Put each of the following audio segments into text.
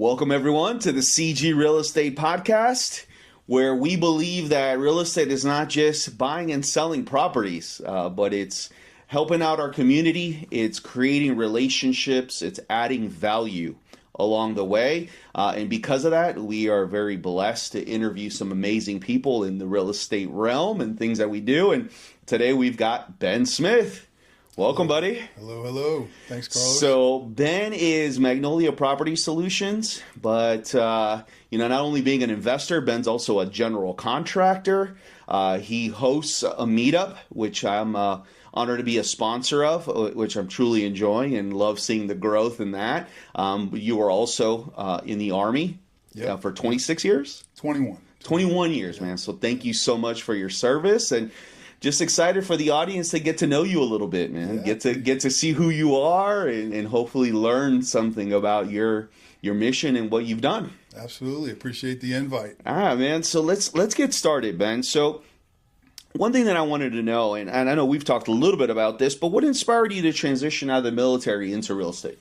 Welcome, everyone, to the CG Real Estate Podcast, where we believe that real estate is not just buying and selling properties, but it's helping out our community, it's creating relationships, it's adding value along the way. And because of that, we are very blessed to interview some amazing people in the real estate realm and things that we do. And today we've got Ben Smith. Welcome, buddy. Hello. Thanks, Carlos. So Ben is Magnolia Property Solutions, but not only being an investor, Ben's also a general contractor. He hosts a meetup, which I'm honored to be a sponsor of, which I'm truly enjoying and love seeing the growth in that. You were also in the Army for 26 years? 21. 21 years, man. So thank you so much for your service, and just excited for the audience to get to know you a little bit, man. Yeah. Get to see who you are and hopefully learn something about your mission and what you've done. Absolutely. Appreciate the invite. Man. So let's get started, Ben. So one thing that I wanted to know, and I know we've talked a little bit about this, but what inspired you to transition out of the military into real estate?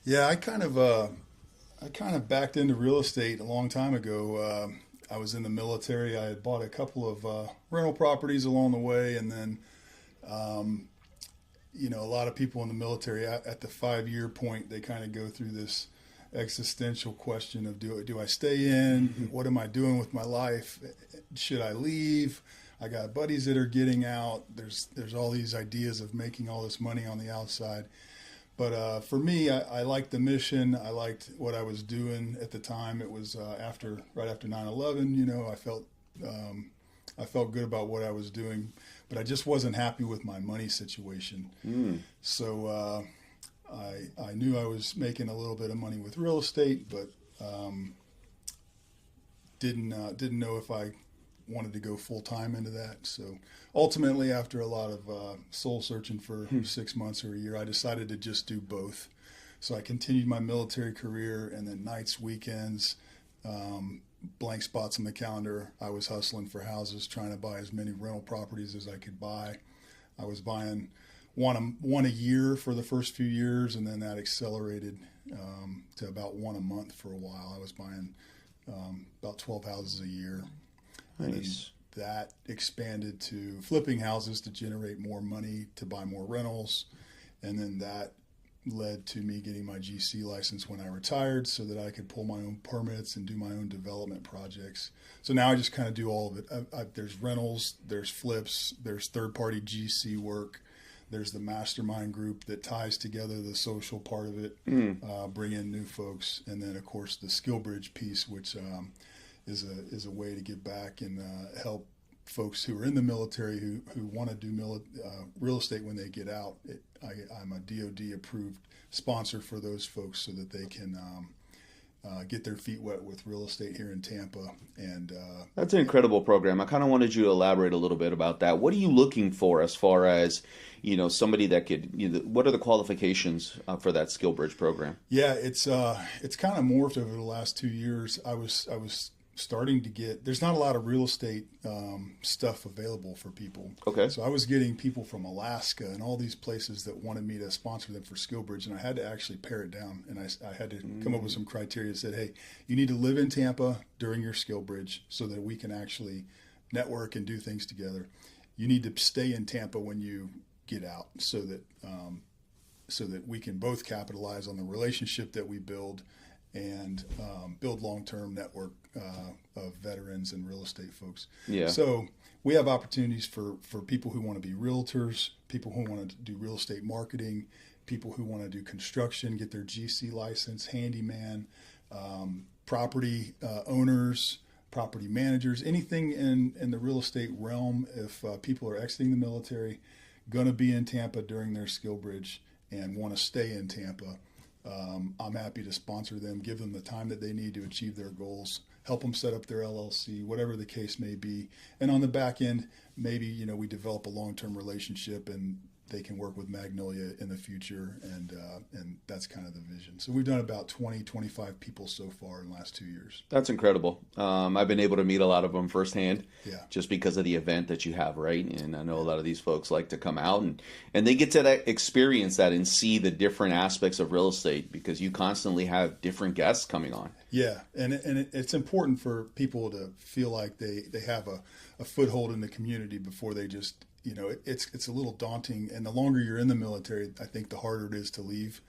Yeah, I kind of backed into real estate a long time ago. I was in the military. I had bought a couple of rental properties along the way, and then, a lot of people in the military at the 5-year point, they kind of go through this existential question of do I stay in? Mm-hmm. What am I doing with my life? Should I leave? I got buddies that are getting out. There's all these ideas of making all this money on the outside. But for me, I liked the mission. I liked what I was doing at the time. It was right after 9/11. I felt good about what I was doing, but I just wasn't happy with my money situation. So I knew I was making a little bit of money with real estate, but didn't know if I wanted to go full time into that. So ultimately, after a lot of soul searching for 6 months or a year, I decided to just do both. So I continued my military career, and then nights, weekends, blank spots on the calendar, I was hustling for houses, trying to buy as many rental properties as I could buy. I was buying one a year for the first few years, and then that accelerated to about one a month for a while. I was buying about 12 houses a year. Nice. And that expanded to flipping houses to generate more money to buy more rentals. And then that led to me getting my GC license when I retired so that I could pull my own permits and do my own development projects. So now I just kind of do all of it. There's rentals, there's flips, there's third-party GC work. There's the mastermind group that ties together the social part of it, bring in new folks. And then, of course, the SkillBridge piece, which is a way to give back and help folks who are in the military who want to do real estate when they get out. I'm a DOD approved sponsor for those folks so that they can get their feet wet with real estate here in Tampa. And that's an incredible program. I kind of wanted you to elaborate a little bit about that. What are you looking for as far as somebody that could? What are the qualifications for that SkillBridge program? Yeah, it's kind of morphed over the last 2 years. I was starting to get, there's not a lot of real estate stuff available for people. Okay. So I was getting people from Alaska and all these places that wanted me to sponsor them for SkillBridge, and I had to actually pare it down, and I had to come up with some criteria that said, hey, you need to live in Tampa during your SkillBridge so that we can actually network and do things together. You need to stay in Tampa when you get out so that we can both capitalize on the relationship that we build and build long-term network of veterans and real estate folks. Yeah. So we have opportunities for people who want to be realtors, people who want to do real estate marketing, people who want to do construction, get their GC license, handyman, property owners, property managers, anything in the real estate realm. If people are exiting the military, going to be in Tampa during their SkillBridge and want to stay in Tampa, I'm happy to sponsor them, give them the time that they need to achieve their goals, help them set up their LLC, whatever the case may be. And on the back end, maybe we develop a long-term relationship, and they can work with Magnolia in the future, and that's kind of the vision. So we've done about 25 people so far in the last 2 years. That's incredible. I've been able to meet a lot of them firsthand, Yeah. just because of the event that you have, right? And I know a lot of these folks like to come out and they get to experience that and see the different aspects of real estate, because you constantly have different guests coming on. Yeah, and it's important for people to feel like they have a foothold in the community before they just, it's a little daunting. And the longer you're in the military, I think the harder it is to leave.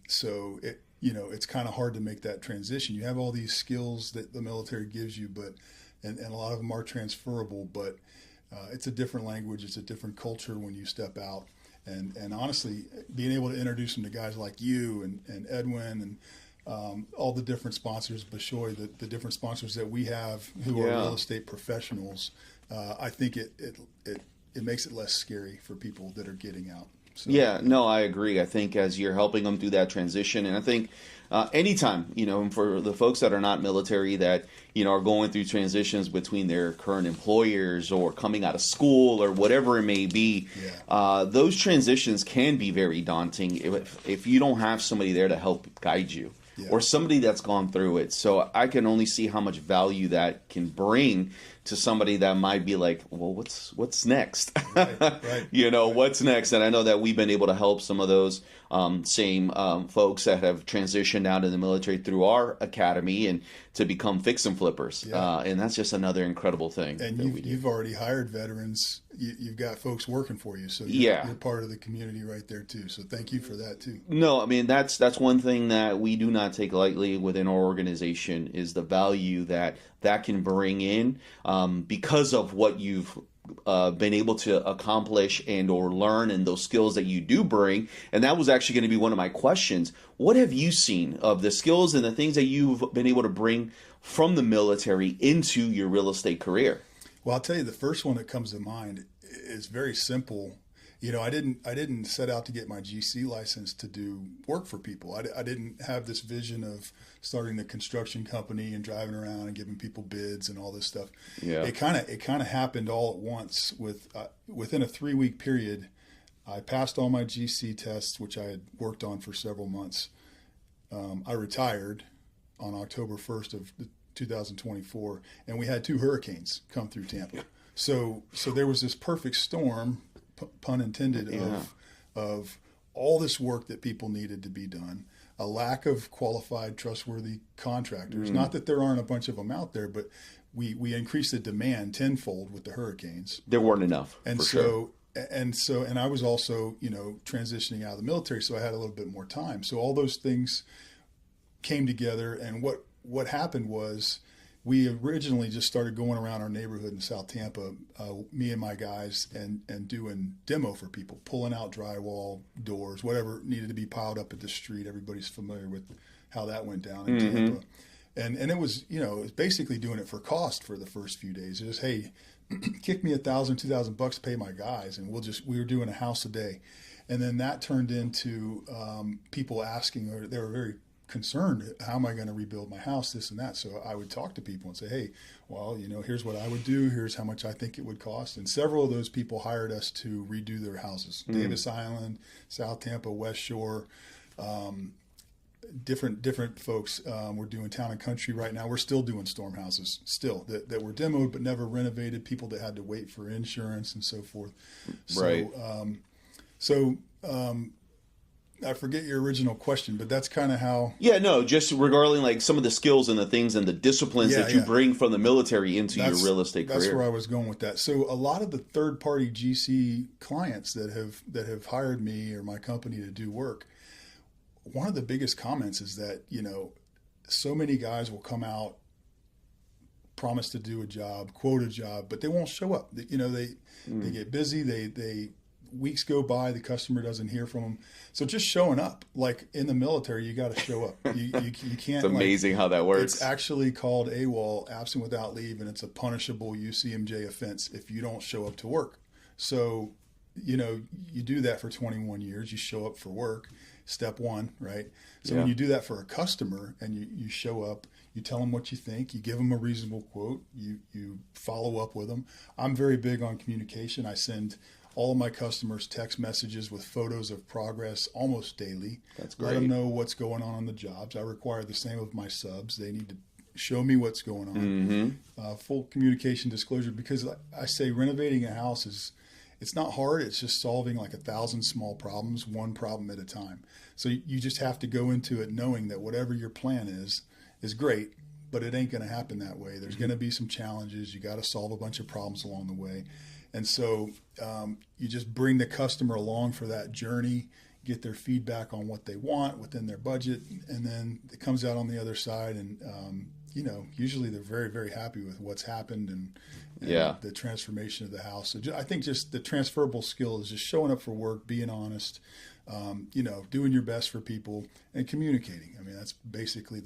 So it's kind of hard to make that transition. You have all these skills that the military gives you, and a lot of them are transferable, but it's a different language, it's a different culture when you step out. And honestly, being able to introduce them to guys like you and Edwin and all the different sponsors, Bashoy, the different sponsors that we have who are real estate professionals, I think it makes it less scary for people that are getting out. So. Yeah, no, I agree. I think as you're helping them through that transition, and I think anytime, for the folks that are not military that, are going through transitions between their current employers or coming out of school or whatever it may be, those transitions can be very daunting if you don't have somebody there to help guide you. Yeah. Or somebody that's gone through it. So I can only see how much value that can bring to somebody that might be like, well, what's next? Right. What's next? And I know that we've been able to help some of those same folks that have transitioned out in the military through our academy and to become fix and flippers. Yeah. And that's just another incredible thing. And you've already hired veterans. You've got folks working for you. So you're part of the community right there too. So thank you for that too. No, I mean, that's one thing that we do not take lightly within our organization is the value that can bring in because of what you've been able to accomplish and or learn and those skills that you do bring. And that was actually going to be one of my questions. What have you seen of the skills and the things that you've been able to bring from the military into your real estate career? Well, I'll tell you, the first one that comes to mind is very simple. I didn't set out to get my GC license to do work for people. I didn't have this vision of starting a construction company and driving around and giving people bids and all this stuff. Yeah. It kind of happened all at once. Within a 3-week period, I passed all my GC tests, which I had worked on for several months. I retired on October 1st of 2024, and we had 2 hurricanes come through Tampa. So there was this perfect storm, pun intended, of all this work that people needed to be done, a lack of qualified, trustworthy contractors. Not that there aren't a bunch of them out there, but we increased the demand tenfold with the hurricanes. There weren't enough, and sure. And I was also transitioning out of the military, so I had a little bit more time. So all those things came together, and what happened was, we originally just started going around our neighborhood in South Tampa, me and my guys, and doing demo for people, pulling out drywall, doors, whatever needed to be piled up at the street. Everybody's familiar with how that went down in Tampa. And it was, it was basically doing it for cost for the first few days. It was, hey, kick me $1,000, $2,000 to pay my guys, and we were doing a house a day. And then that turned into people asking, or they were very concerned, how am I going to rebuild my house, this and that. So I would talk to people and say, hey, well, here's what I would do, here's how much I think it would cost. And several of those people hired us to redo their houses. Davis Island, South Tampa, West Shore, different folks. We're doing Town and Country right now. We're still doing storm houses that were demoed but never renovated, people that had to wait for insurance and so forth. Right. I forget your original question, but that's kind of how... Yeah, no, just regarding like some of the skills and the things and the disciplines that you bring from the military into your real estate career. That's where I was going with that. So a lot of the third-party GC clients that have hired me or my company to do work, one of the biggest comments is that, so many guys will come out, promise to do a job, quote a job, but they won't show up. They get busy, they weeks go by, the customer doesn't hear from them. So just showing up, like in the military, you got to show up. You can't. It's amazing how that works. It's actually called AWOL, absent without leave, and it's a punishable UCMJ offense if you don't show up to work. So, you do that for 21 years. You show up for work, step one, right? So when you do that for a customer and you show up, you tell them what you think, you give them a reasonable quote, you follow up with them. I'm very big on communication. I send all of my customers text messages with photos of progress almost daily. That's great. Let them know what's going on the jobs. I require the same of my subs. They need to show me what's going on. Full communication disclosure, because I say renovating a house it's not hard. It's just solving like 1,000 small problems, one problem at a time. So you just have to go into it knowing that whatever your plan is great, but it ain't going to happen that way. There's going to be some challenges. You got to solve a bunch of problems along the way. And so you just bring the customer along for that journey, get their feedback on what they want within their budget, and then it comes out on the other side. And, usually they're very, very happy with what's happened and the transformation of the house. So I think just the transferable skill is just showing up for work, being honest, doing your best for people and communicating. I mean, that's basically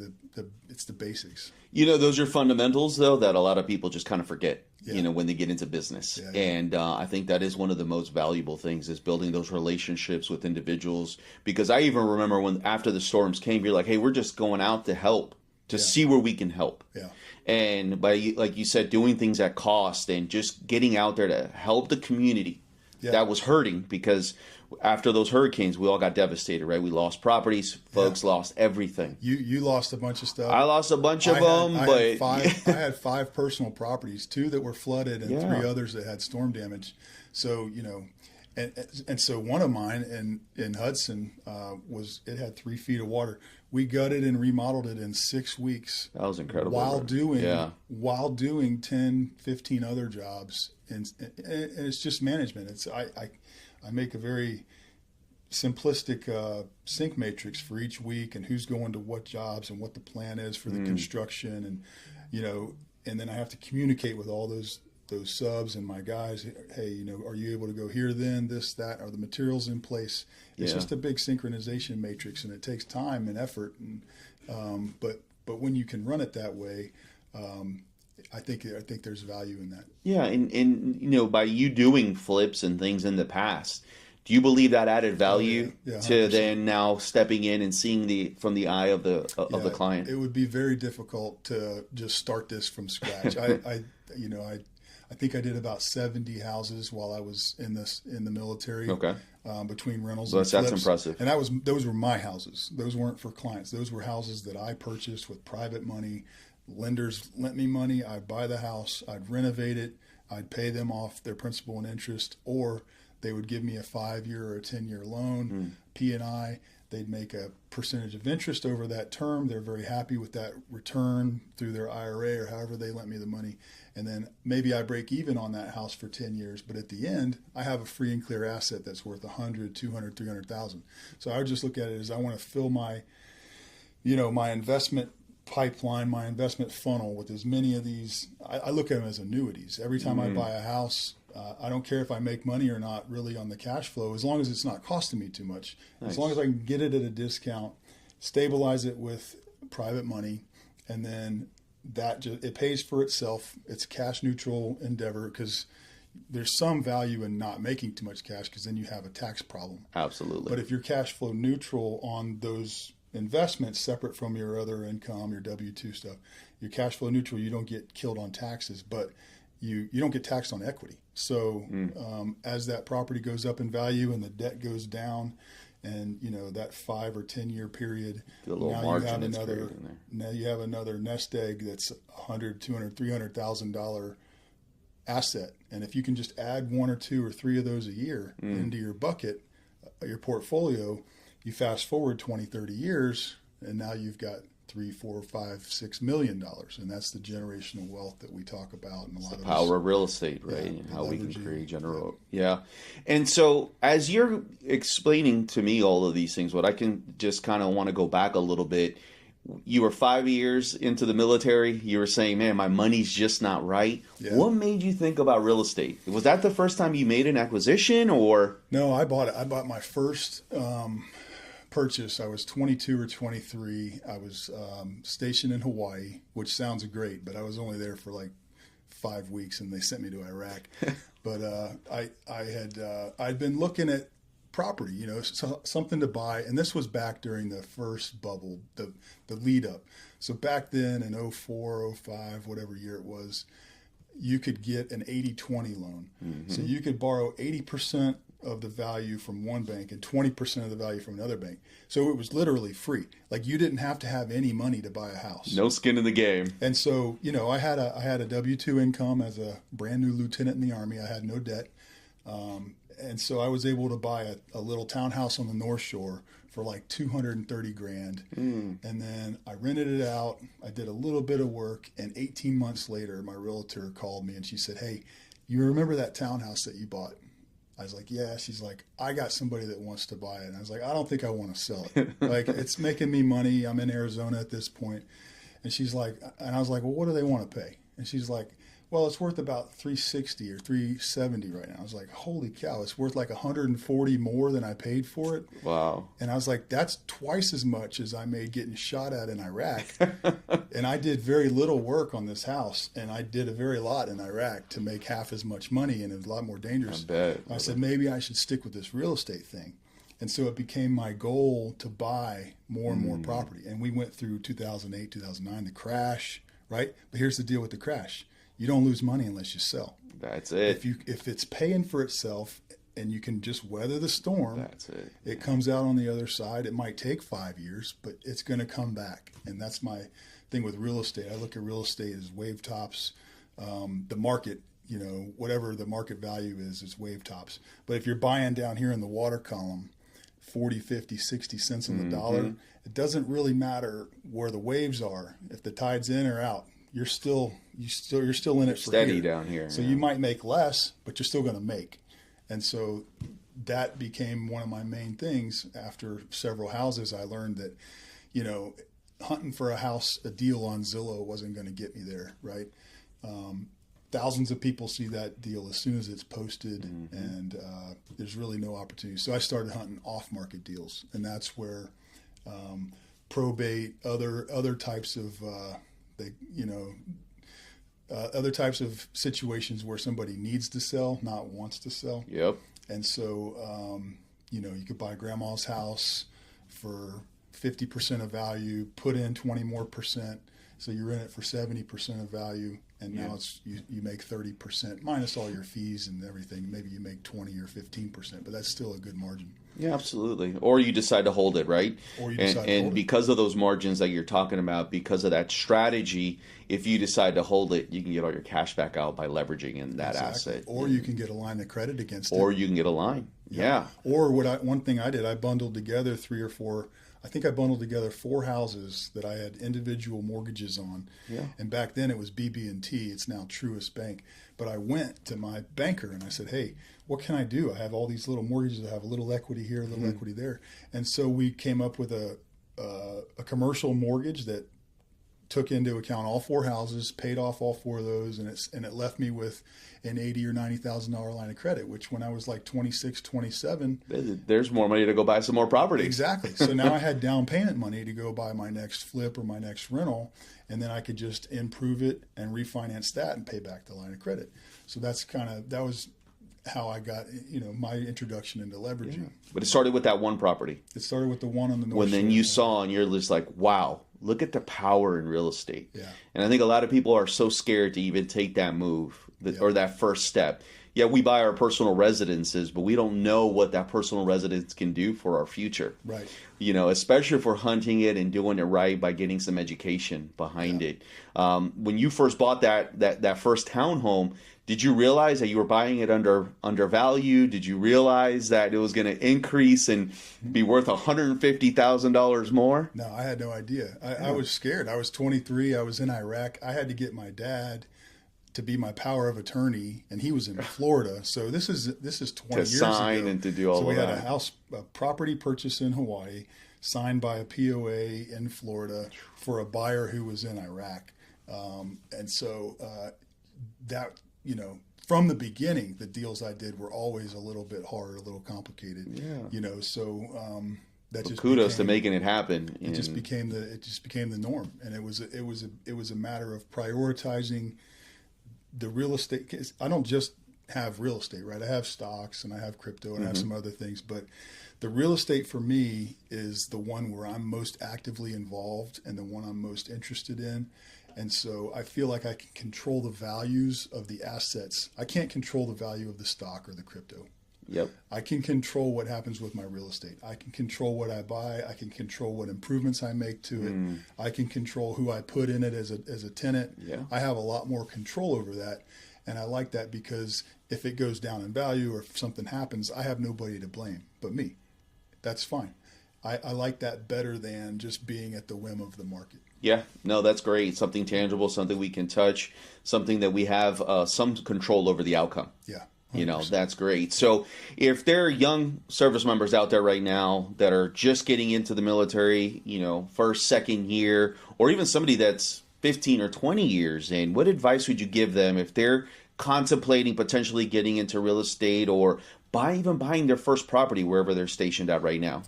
it's the basics. Those are fundamentals, though, that a lot of people just kind of forget, when they get into business. Yeah. And I think that is one of the most valuable things, is building those relationships with individuals. Because I even remember when after the storms came, you're like, hey, we're just going out to help, to see where we can help. Yeah. And by, like you said, doing things at cost and just getting out there to help the community that was hurting, because after those hurricanes, we all got devastated, right? We lost properties. Folks lost everything. You lost a bunch of stuff. I lost a bunch of them, but I had 5 personal properties, 2 that were flooded and 3 others that had storm damage. So, and so one of mine in Hudson it had 3 feet of water. We gutted and remodeled it in 6 weeks. That was incredible. While doing 10, 15 other jobs, and it's just management. I make a very simplistic sync matrix for each week and who's going to what jobs and what the plan is for the construction, and then I have to communicate with all those subs and my guys. Hey, are you able to go here then, this, that, are the materials in place? It's just a big synchronization matrix, and it takes time and effort. And but when you can run it that way, I think there's value in that. Yeah, and by you doing flips and things in the past, do you believe that added value to then now stepping in and seeing from the eye of the client? It would be very difficult to just start this from scratch. I think I did about 70 houses while I was in the military. Okay. Between rentals and flips. That's impressive. And those were my houses. Those weren't for clients. Those were houses that I purchased with private money. Lenders lent me money. I'd buy the house. I'd renovate it. I'd pay them off their principal and interest, or they would give me a 5-year or a 10-year loan, P&I. They'd make a percentage of interest over that term. They're very happy with that return through their IRA or however they lent me the money. And then maybe I break even on that house for 10 years, but at the end, I have a free and clear asset that's worth 100, 200, 300,000. So I would just look at it as I want to fill my investment pipeline, my investment funnel with as many of these. I look at them as annuities. Every time I buy a house, I don't care if I make money or not really on the cash flow, as long as it's not costing me too much. Nice. As long as I can get it at a discount, stabilize it with private money, and then it pays for itself. It's a cash neutral endeavor, because there's some value in not making too much cash, because then you have a tax problem. Absolutely. But if you're cash flow neutral on those investments, separate from your other income, your W-2 stuff, you're cash flow neutral, you don't get killed on taxes, but you don't get taxed on equity. So as that property goes up in value and the debt goes down, and that 5 or 10 year period, now you have another nest egg that's $100,000, $200,000, $300,000 asset. And if you can just add 1 or 2 or 3 of those a year into your bucket, your portfolio, you fast forward 20, 30 years, and now you've got $3, $4, $5, $6 million, and that's the generational wealth that we talk about. And the power of real estate, right? And how we can create general. Yeah. And so as you're explaining to me all of these things, what I can just kind of want to go back a little bit. You were 5 years into the military. You were saying, man, my money's just not right. Yeah. What made you think about real estate? Was that the first time you made an acquisition, or? No, I bought it. I bought my first purchase. I was 22 or 23. I was stationed in Hawaii, which sounds great, but I was only there for like 5 weeks, and they sent me to Iraq. But I'd been looking at property, something to buy, and this was back during the first bubble, the lead up. So back then in 04, 05, whatever year it was, you could get an 80-20 loan. So you could borrow 80% of the value from one bank and 20% of the value from another bank. So it was literally free. Like, you didn't have to have any money to buy a house. No skin in the game. And so, you know, I had a W-2 income as a brand new lieutenant in the Army. I had no debt. And so I was able to buy a little townhouse on the North Shore for like $230,000. And then I rented it out. I did a little bit of work. And 18 months later, my realtor called me and she said, "Hey, you remember that townhouse that you bought?" I was like, "Yeah." She's like, "I got somebody that wants to buy it." And I was like, "I don't think I want to sell it. Like, it's making me money. I'm in Arizona at this point." And she's like, and I was like, "Well, what do they want to pay?" And she's like, "Well, it's worth about $360 or $370 right now." I was like, "Holy cow, it's worth like $140 more than I paid for it." Wow. And I was like, "That's twice as much as I made getting shot at in Iraq." And I did very little work on this house, and I did a very lot in Iraq to make half as much money, and it was a lot more dangerous. I bet. I said, maybe I should stick with this real estate thing. And so it became my goal to buy more and more property. And we went through 2008, 2009, the crash, right? But here's the deal with the crash. You don't lose money unless you sell. That's it. If it's paying for itself and you can just weather the storm, That's it. It comes out on the other side. It might take 5 years, but it's going to come back. And that's my thing with real estate. I look at real estate as wave tops. The market, you know, whatever the market value is, it's wave tops. But if you're buying down here in the water column, 40, 50, 60 cents on the dollar, it doesn't really matter where the waves are. If the tide's in or out, you're still in it for Steady here. down here. So you might make less, but you're still going to make. And so that became one of my main things. After several houses, I learned that, you know, hunting for a deal on Zillow wasn't going to get me there, right? Thousands of people see that deal as soon as it's posted, and there's really no opportunity. So I started hunting off-market deals, and that's where probate, other types of other types of situations where somebody needs to sell, not wants to sell. Yep. And so, you could buy grandma's house for 50% of value, put in 20 more percent, so you're in it for 70% of value, and now it's you make 30% minus all your fees and everything. Maybe you make 20 or 15%, but that's still a good margin. Yeah, absolutely. Or you decide to hold it, right? Or you decide to hold and it. because of those margins that you're talking about, because of that strategy, if you decide to hold it, you can get all your cash back out by leveraging in that asset. Or you can get a line of credit against it. Or you can get a line. Yeah. Or one thing I did, I bundled together 3 or 4. I think I bundled together 4 houses that I had individual mortgages on. Yeah. And back then it was BB&T. It's now Truist Bank. But I went to my banker and I said, "Hey, what can I do? I have all these little mortgages. I have a little equity here, a little equity there." And so we came up with a commercial mortgage that took into account all 4 houses, paid off all 4 of those, and it left me with an $80,000 or $90,000 line of credit, which when I was like 26, 27. There's more money to go buy some more property. Exactly. So now I had down payment money to go buy my next flip or my next rental, and then I could just improve it and refinance that and pay back the line of credit. So that was how I got, my introduction into leveraging. Yeah. But it started with that one property. It started with the one on the North When Shore. then you saw and you're just like, wow, look at the power in real estate. Yeah. And I think a lot of people are so scared to even take that move or that first step. Yeah, we buy our personal residences, but we don't know what that personal residence can do for our future. Right. Especially if we're hunting it and doing it right by getting some education behind it. When you first bought that first townhome, did you realize that you were buying it undervalued? Did you realize that it was going to increase and be worth $150,000 more? No, I had no idea. I was scared. I was 23. I was in Iraq. I had to get my dad to be my power of attorney, and he was in Florida. So this is 20 years ago. To sign and to do all of that. So we had a property purchase in Hawaii, signed by a POA in Florida for a buyer who was in Iraq. And so from the beginning, the deals I did were always a little bit hard, a little complicated. Yeah. That just kudos to making it happen. It just became the norm, and it was a matter of prioritizing the real estate. 'Cause I don't just have real estate, right? I have stocks and I have crypto and I have some other things, but the real estate for me is the one where I'm most actively involved and the one I'm most interested in. And so I feel like I can control the values of the assets. I can't control the value of the stock or the crypto. Yep. I can control what happens with my real estate. I can control what I buy. I can control what improvements I make to it. I can control who I put in it as a tenant. Yeah. I have a lot more control over that. And I like that because if it goes down in value or if something happens, I have nobody to blame but me. That's fine. I like that better than just being at the whim of the market. Yeah, no, that's great. Something tangible, something we can touch, something that we have some control over the outcome. Yeah. 100%. You know, that's great. So if there are young service members out there right now that are just getting into the military, you know, first, second year, or even somebody that's 15 or 20 years in, what advice would you give them if they're contemplating potentially getting into real estate or even buying their first property wherever they're stationed at right now?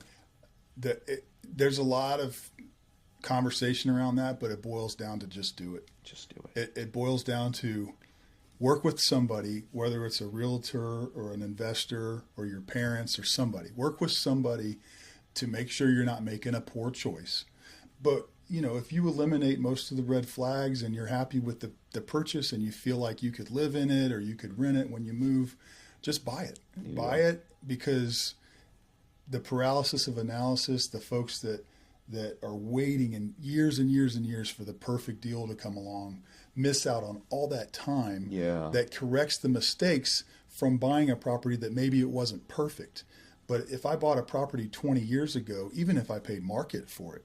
There's a lot of conversation around that, but it boils down to just do it. Just do it. It boils down to work with somebody, whether it's a realtor or an investor or your parents or somebody. Work with somebody to make sure you're not making a poor choice. But, you know, if you eliminate most of the red flags and you're happy with the purchase and you feel like you could live in it or you could rent it when you move, just buy it. Yeah. Buy it, because the paralysis of analysis, the folks that are waiting and years for the perfect deal to come along, miss out on all that time that corrects the mistakes from buying a property that maybe it wasn't perfect. But if I bought a property 20 years ago, even if I paid market for it,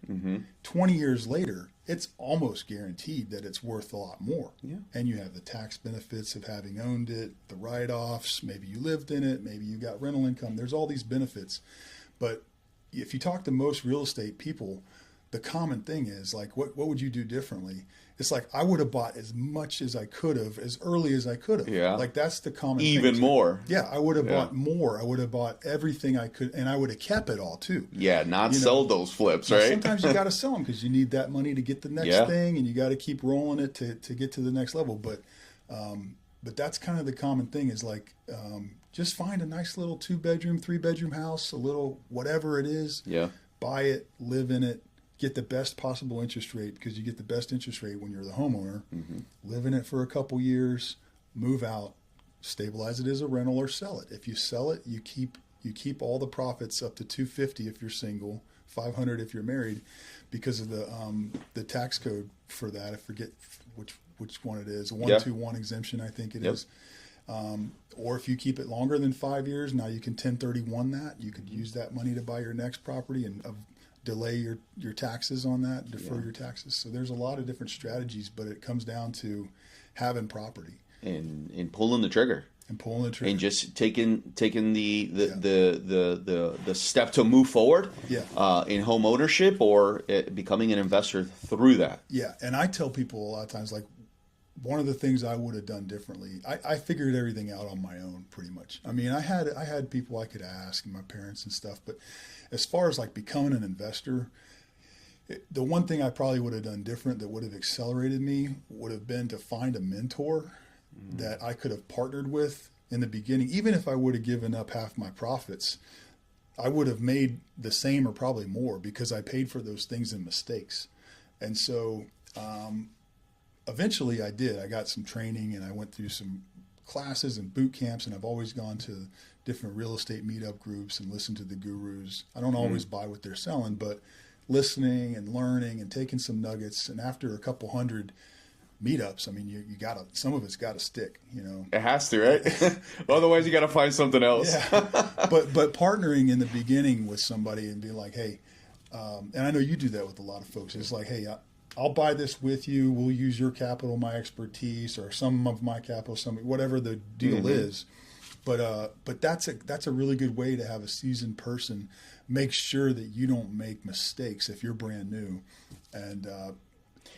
20 years later, it's almost guaranteed that it's worth a lot more. Yeah. And you have the tax benefits of having owned it, the write-offs, maybe you lived in it, maybe you got rental income. There's all these benefits. But if you talk to most real estate people, the common thing is like, what would you do differently? It's like, I would have bought as much as I could have, as early as I could have. Yeah. Like, that's the common thing. Even more. Yeah, I would have bought more. I would have bought everything I could, and I would have kept it all too. Yeah, not sold those flips, right? Sometimes you got to sell them because you need that money to get the next thing, and you got to keep rolling it to get to the next level. But that's kind of the common thing is like, just find a nice little 2-bedroom, 3-bedroom house, a little whatever it is. Yeah. Buy it, live in it. Get the best possible interest rate, because you get the best interest rate when you're the homeowner. Live in it for a couple years, move out, stabilize it as a rental, or sell it. If you sell it, you keep all the profits up to $250 if you're single, $500 if you're married, because of the tax code for that. I forget which one it is. A 121 exemption, I think it is. Or if you keep it longer than 5 years, now you can 1031 that. You could use that money to buy your next property and delay your taxes on that, defer your taxes. So there's a lot of different strategies, but it comes down to having property and pulling the trigger and just taking the step to move forward in home ownership or becoming an investor through that. Yeah, and I tell people a lot of times, like, one of the things I would have done differently, I figured everything out on my own pretty much. I mean, I had people I could ask, and my parents and stuff, but as far as like becoming an investor, the one thing I probably would have done different that would have accelerated me would have been to find a mentor that I could have partnered with in the beginning. Even if I would have given up half my profits, I would have made the same or probably more because I paid for those things and mistakes. And so eventually I did. I got some training and I went through some classes and boot camps, and I've always gone to different real estate meetup groups and listened to the gurus. I don't always buy what they're selling, but listening and learning and taking some nuggets. And after a couple hundred meetups, I mean, you gotta, some of it's gotta stick, you know. It has to, right? Otherwise you gotta find something else. Yeah. But partnering in the beginning with somebody and being like, hey, and I know you do that with a lot of folks. It's like, hey, I'll buy this with you. We'll use your capital, my expertise, or some of my capital, whatever the deal is. But that's a really good way to have a seasoned person make sure that you don't make mistakes if you're brand new, and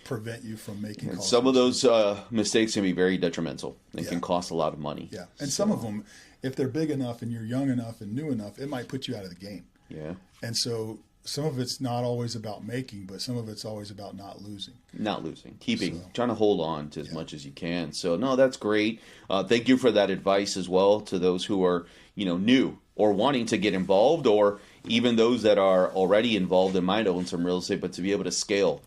prevent you from making. And some of those mistakes can be very detrimental and can cost a lot of money. Yeah, and some of them, if they're big enough and you're young enough and new enough, it might put you out of the game. Yeah, and so. Some of it's not always about making, but some of it's always about not losing. Trying to hold on to as much as you can. So, no, that's great. Thank you for that advice as well to those who are, new or wanting to get involved, or even those that are already involved and might own some real estate, but to be able to scale,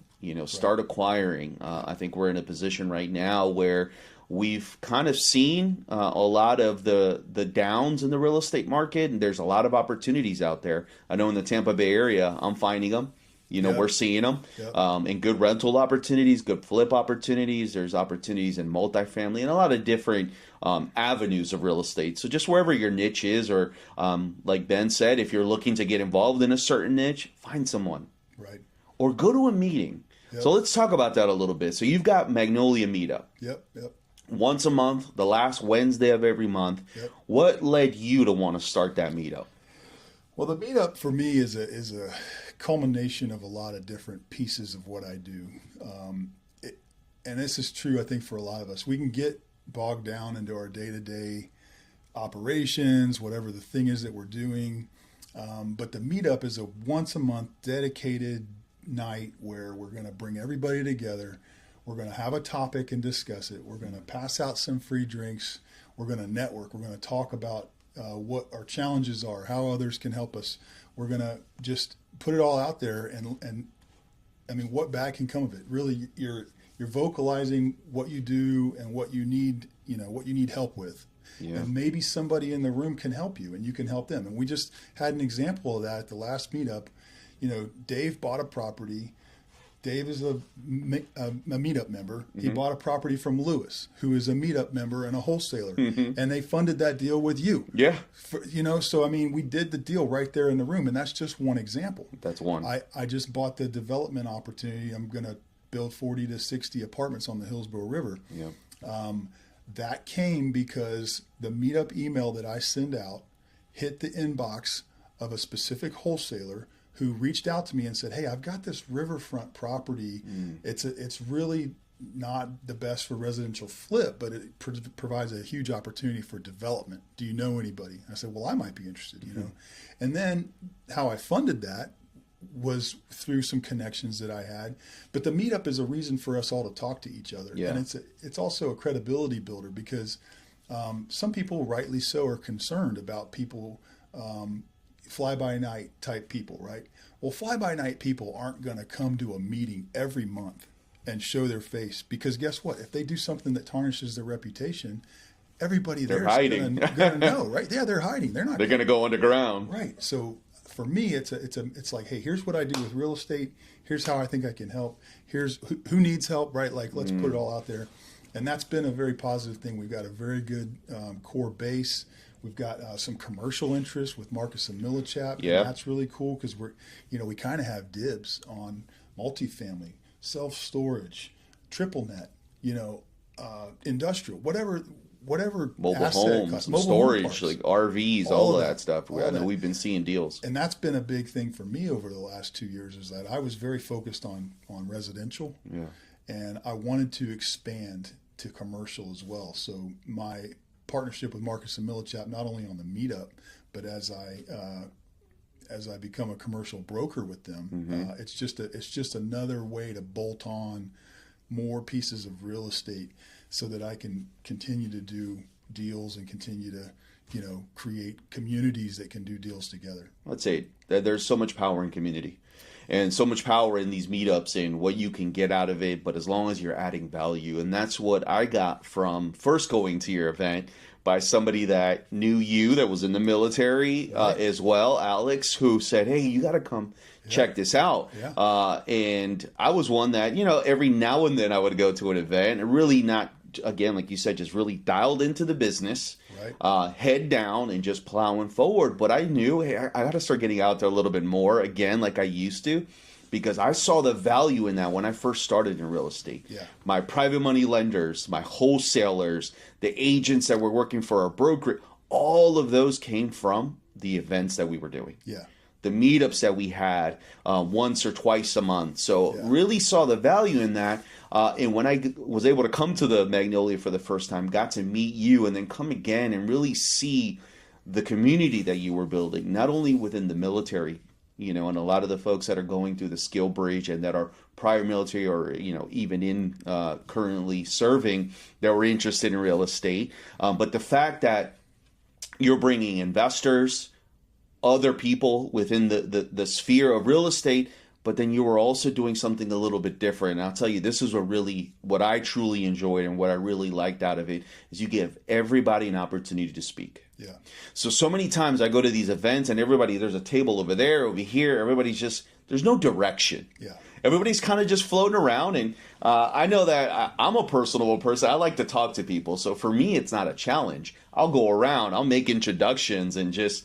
start acquiring. I think we're in a position right now where we've kind of seen a lot of the downs in the real estate market, and there's a lot of opportunities out there. I know in the Tampa Bay area, I'm finding them. We're seeing them in good rental opportunities, good flip opportunities. There's opportunities in multifamily and a lot of different avenues of real estate. So just wherever your niche is, or like Ben said, if you're looking to get involved in a certain niche, find someone. Right. Or go to a meeting. So let's talk about that a little bit. So you've got Magnolia Meetup. Yep. Once a month, the last Wednesday of every month. Yep. What led you to want to start that meetup? Well, the meetup for me is a culmination of a lot of different pieces of what I do. And this is true, I think, for a lot of us. We can get bogged down into our day-to-day operations, whatever the thing is that we're doing. But the meetup is a once-a-month dedicated night where we're going to bring everybody together. We're going to have a topic and discuss it. We're going to pass out some free drinks. We're going to network. We're going to talk about what our challenges are, how others can help us. We're going to just put it all out there, and I mean, what bad can come of it? Really, you're vocalizing what you do and what you need, what you need help with. Yeah. And maybe somebody in the room can help you, and you can help them. And we just had an example of that at the last meetup. Dave bought a property. Dave is a meetup member. Mm-hmm. He bought a property from Lewis, who is a meetup member and a wholesaler. Mm-hmm. And they funded that deal with you. Yeah. So I mean, we did the deal right there in the room, and that's just one example. That's one. I just bought the development opportunity. I'm going to build 40 to 60 apartments on the Hillsborough River. Yeah. That came because the meetup email that I send out hit the inbox of a specific wholesaler who reached out to me and said, "Hey, I've got this riverfront property. It's really not the best for residential flip, but it provides a huge opportunity for development. Do you know anybody?" I said, "Well, I might be interested." And then how I funded that was through some connections that I had. But the meetup is a reason for us all to talk to each other, and it's also a credibility builder because some people, rightly so, are concerned about people. Fly-by-night type people, right? Well, fly-by-night people aren't going to come to a meeting every month and show their face because guess what? If they do something that tarnishes their reputation, everybody there is going to know, right? Yeah, they're hiding. They're not. They're going to go underground, right? So for me, it's like, hey, here's what I do with real estate. Here's how I think I can help. Here's who needs help, right? Like, let's put it all out there, and that's been a very positive thing. We've got a very good core base. We've got some commercial interest with Marcus and Millichap. Yeah. And that's really cool because we kind of have dibs on multifamily, self-storage, triple net, industrial, whatever mobile asset homes, storage, like RVs, all of that stuff. I know we've been seeing deals. And that's been a big thing for me over the last 2 years is that I was very focused on residential. Yeah. And I wanted to expand to commercial as well. So my partnership with Marcus and Millichap, not only on the meetup, but as I become a commercial broker with them, it's just another way to bolt on more pieces of real estate so that I can continue to do deals and continue to create communities that can do deals together. I'd say that there's so much power in community and so much power in these meetups and what you can get out of it, but as long as you're adding value. And that's what I got from first going to your event by somebody that knew you, that was in the military as well, Alex, who said, "Hey, you got to come check this out." Yeah. And I was one that, every now and then I would go to an event and really not, again, like you said, just really dialed into the business, head down and just plowing forward. But I knew, hey, I got to start getting out there a little bit more again, like I used to, because I saw the value in that when I first started in real estate. Yeah. My private money lenders, my wholesalers, the agents that were working for our broker, all of those came from the events that we were doing. Yeah. The meetups that we had once or twice a month. So really saw the value in that. And when I was able to come to the Magnolia for the first time, got to meet you and then come again and really see the community that you were building, not only within the military, and a lot of the folks that are going through the skill bridge and that are prior military or, even in currently serving that were interested in real estate. But the fact that you're bringing investors, other people within the sphere of real estate, but then you were also doing something a little bit different. And I'll tell you, this is what I truly enjoyed and what I really liked out of it is you give everybody an opportunity to speak. Yeah. So many times I go to these events and there's a table over there, over here. Everybody's just, there's no direction. Yeah. Everybody's kind of just floating around. And I know that I'm a personable person. I like to talk to people. So for me, it's not a challenge. I'll go around, I'll make introductions and just,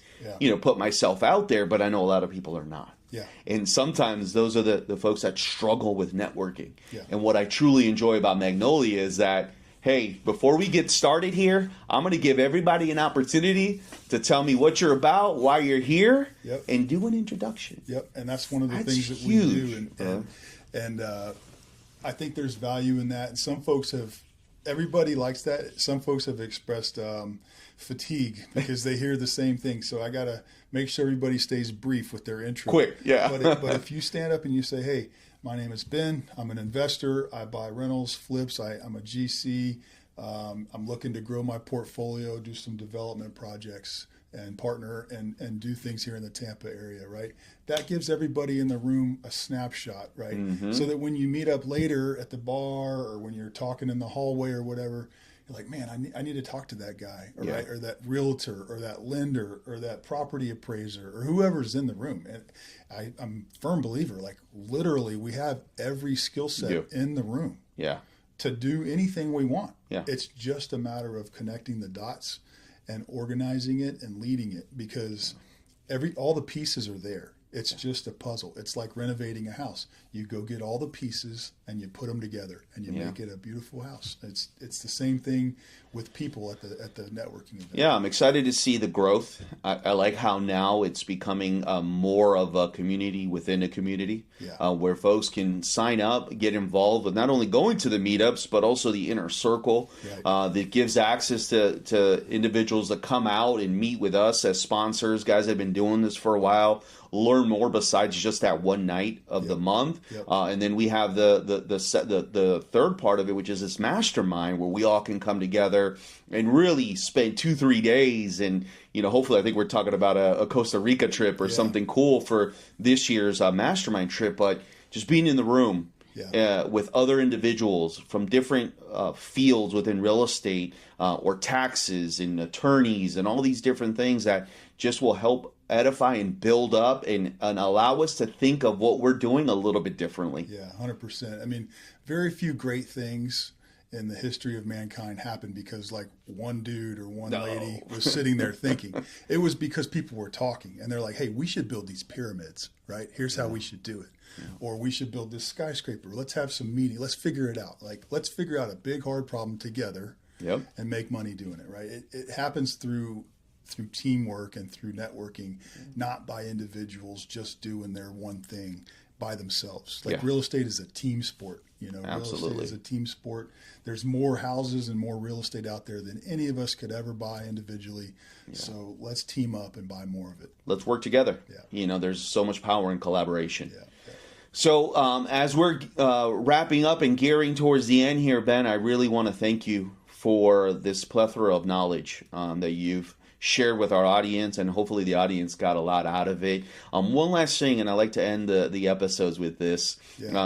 put myself out there. But I know a lot of people are not. Yeah. And sometimes those are the folks that struggle with networking. Yeah. And what I truly enjoy about Magnolia is that, hey, before we get started here, I'm going to give everybody an opportunity to tell me what you're about, why you're here, and do an introduction. Yep. And that's one of the things that huge. we do. And I think there's value in that. And some folks everybody likes that. Some folks have expressed fatigue because they hear the same thing. So I got to make sure everybody stays brief with their intro. Quick, yeah. But if you stand up and you say, hey, my name is Ben, I'm an investor, I buy rentals, flips, I'm a GC, I'm looking to grow my portfolio, do some development projects and partner and do things here in the Tampa area, right? That gives everybody in the room a snapshot, right? Mm-hmm. So that when you meet up later at the bar or when you're talking in the hallway or whatever, you're like, man, I need to talk to that guy, right? Or that realtor or that lender or that property appraiser or whoever's in the room. And I'm a firm believer, like literally we have every skill set in the room to do anything we want. Yeah. It's just a matter of connecting the dots and organizing it and leading it because all the pieces are there. It's just a puzzle. It's like renovating a house. You go get all the pieces and you put them together and you make it a beautiful house. It's the same thing with people at the networking event. Yeah, I'm excited to see the growth. I like how now it's becoming more of a community within a community where folks can sign up, get involved with not only going to the meetups, but also the inner circle that gives access to individuals that come out and meet with us as sponsors, guys that have been doing this for a while, learn more besides just that one night of the month. And then we have the third part of it, which is this mastermind where we all can come together and really spend 2-3 days. And, hopefully I think we're talking about a Costa Rica trip or something cool for this year's mastermind trip. But just being in the room with other individuals from different fields within real estate or taxes and attorneys and all these different things that just will help edify and build up and allow us to think of what we're doing a little bit differently. Yeah, 100%. I mean, very few great things in the history of mankind happened because like one dude or one lady was sitting there thinking. It was because people were talking and they're like, hey, we should build these pyramids, right? Here's how we should do it. Or we should build this skyscraper. Let's have some meeting. Let's figure it out. Like, let's figure out a big, hard problem together and make money doing it, right? It happens through teamwork and through networking, not by individuals just doing their one thing by themselves. Like real estate is a team sport, Absolutely. Real estate is a team sport. There's more houses and more real estate out there than any of us could ever buy individually. So let's team up and buy more of it. Let's work together. There's so much power in collaboration. Yeah. So as we're wrapping up and gearing towards the end here, Ben, I really want to thank you for this plethora of knowledge that you've shared with our audience, and hopefully the audience got a lot out of it. One last thing, and I like to end the episodes with this,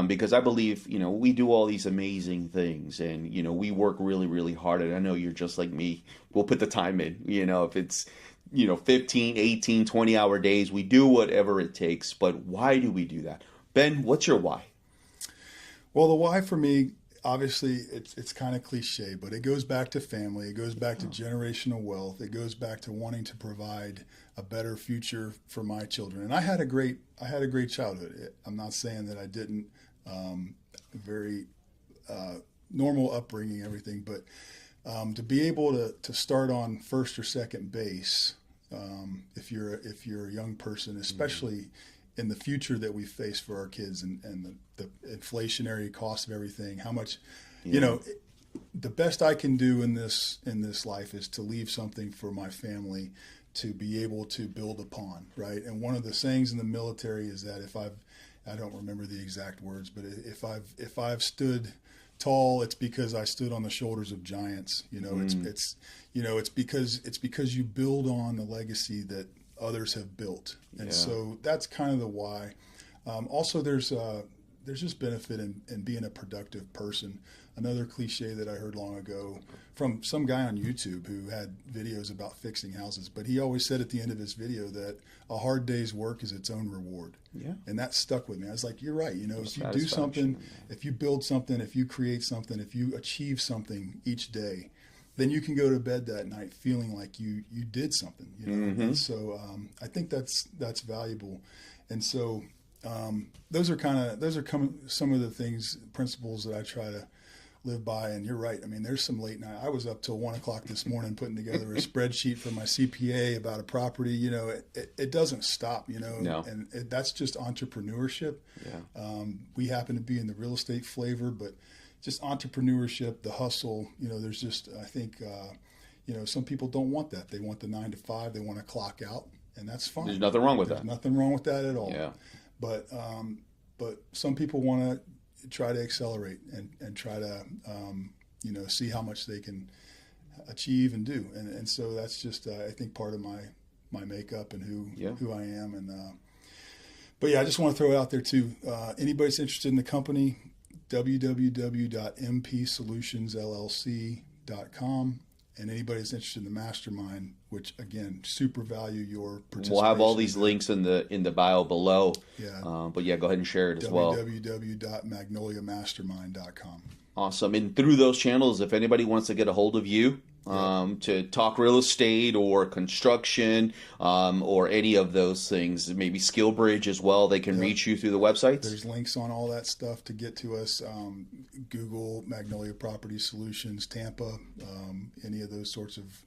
because I believe, we do all these amazing things, and, we work really, really hard, and I know you're just like me. We'll put the time in, if it's, 15, 18, 20-hour days, we do whatever it takes, but why do we do that? Ben, what's your why? Well, the why for me, obviously, it's kind of cliche, but it goes back to family. It goes back to generational wealth. It goes back to wanting to provide a better future for my children. And I had a great childhood. I'm not saying that I didn't. Very normal upbringing, everything, but to be able to start on first or second base, if you're a young person, especially in the future that we face for our kids and the inflationary cost of everything, how much, the best I can do in this life is to leave something for my family to be able to build upon, right? And one of the sayings in the military is that I don't remember the exact words, but if I've stood tall, it's because I stood on the shoulders of giants. It's because you build on the legacy that others have built. And so that's kind of the why. Also, there's just benefit in being a productive person. Another cliche that I heard long ago from some guy on YouTube who had videos about fixing houses, but he always said at the end of his video that a hard day's work is its own reward. Yeah. And that stuck with me. I was like, you're right. You know, if you do Satisfaction. something, if you build something, if you create something, if you achieve something each day, then you can go to bed that night feeling like you did something. You know, and so I think that's valuable. And so those are some of the things, principles that I try to live by. And you're right. I mean, there's some late night. I was up till 1 o'clock this morning putting together a spreadsheet for my CPA about a property. You know, it doesn't stop. You know, No. and that's just entrepreneurship. Yeah. We happen to be in the real estate flavor, but just entrepreneurship, the hustle. You know, there's just I think you know, some people don't want that. They want the 9 to 5. They want to clock out, and that's fine. There's nothing wrong with There's that. nothing wrong with that at all. Yeah. But some people want to try to accelerate and try to you know, see how much they can achieve and do, and so that's just I think part of my makeup and who I am. And but yeah, I just want to throw it out there too. Anybody's interested in the company, www.mpsolutionsllc.com. And anybody that's interested in the mastermind, which again, super value your participation. We'll have all these links in the bio below. Yeah. But yeah, go ahead and share it as well. www.magnoliamastermind.com. Awesome. And through those channels, if anybody wants to get a hold of you to talk real estate or construction or any of those things, maybe SkillBridge as well, they can reach you through the websites. There's links on all that stuff to get to us. Google Magnolia Property Solutions, Tampa, any of those sorts of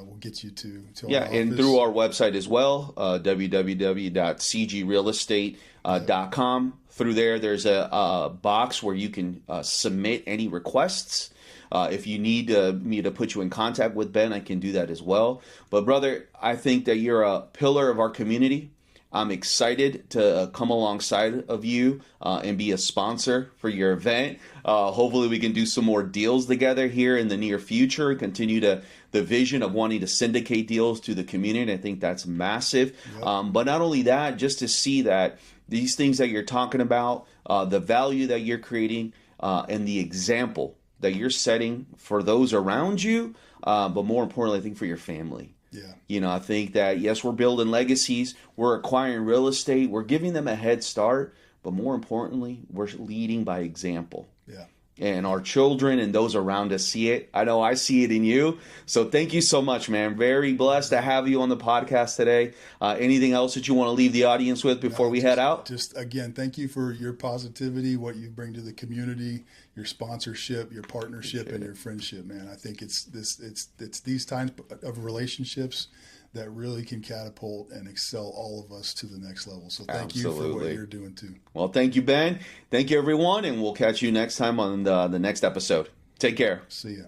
will get you to our office. And through our website as well, www.cgrealestate.com. Through there's a box where you can submit any requests. If you need me to put you in contact with Ben, I can do that as well. But brother, I think that you're a pillar of our community. I'm excited to come alongside of you and be a sponsor for your event. Hopefully we can do some more deals together here in the near future, continue the vision of wanting to syndicate deals to the community. I think that's massive. Yep. But not only that, just to see that these things that you're talking about, the value that you're creating, and the example that you're setting for those around you, but more importantly, I think for your family. Yeah. You know, I think that, yes, we're building legacies, we're acquiring real estate, we're giving them a head start, but more importantly, we're leading by example. Yeah. And our children and those around us see it. I know I see it in you. So thank you so much, man. Very blessed to have you on the podcast today. Anything else that you want to leave the audience with before we head out? Just, again, thank you for your positivity, what you bring to the community, your sponsorship, your partnership, and your friendship, man. I think it's these types of relationships that really can catapult and excel all of us to the next level. So thank you for what you're doing too. Well, thank you, Ben. Thank you, everyone, and we'll catch you next time on the next episode. Take care. See ya.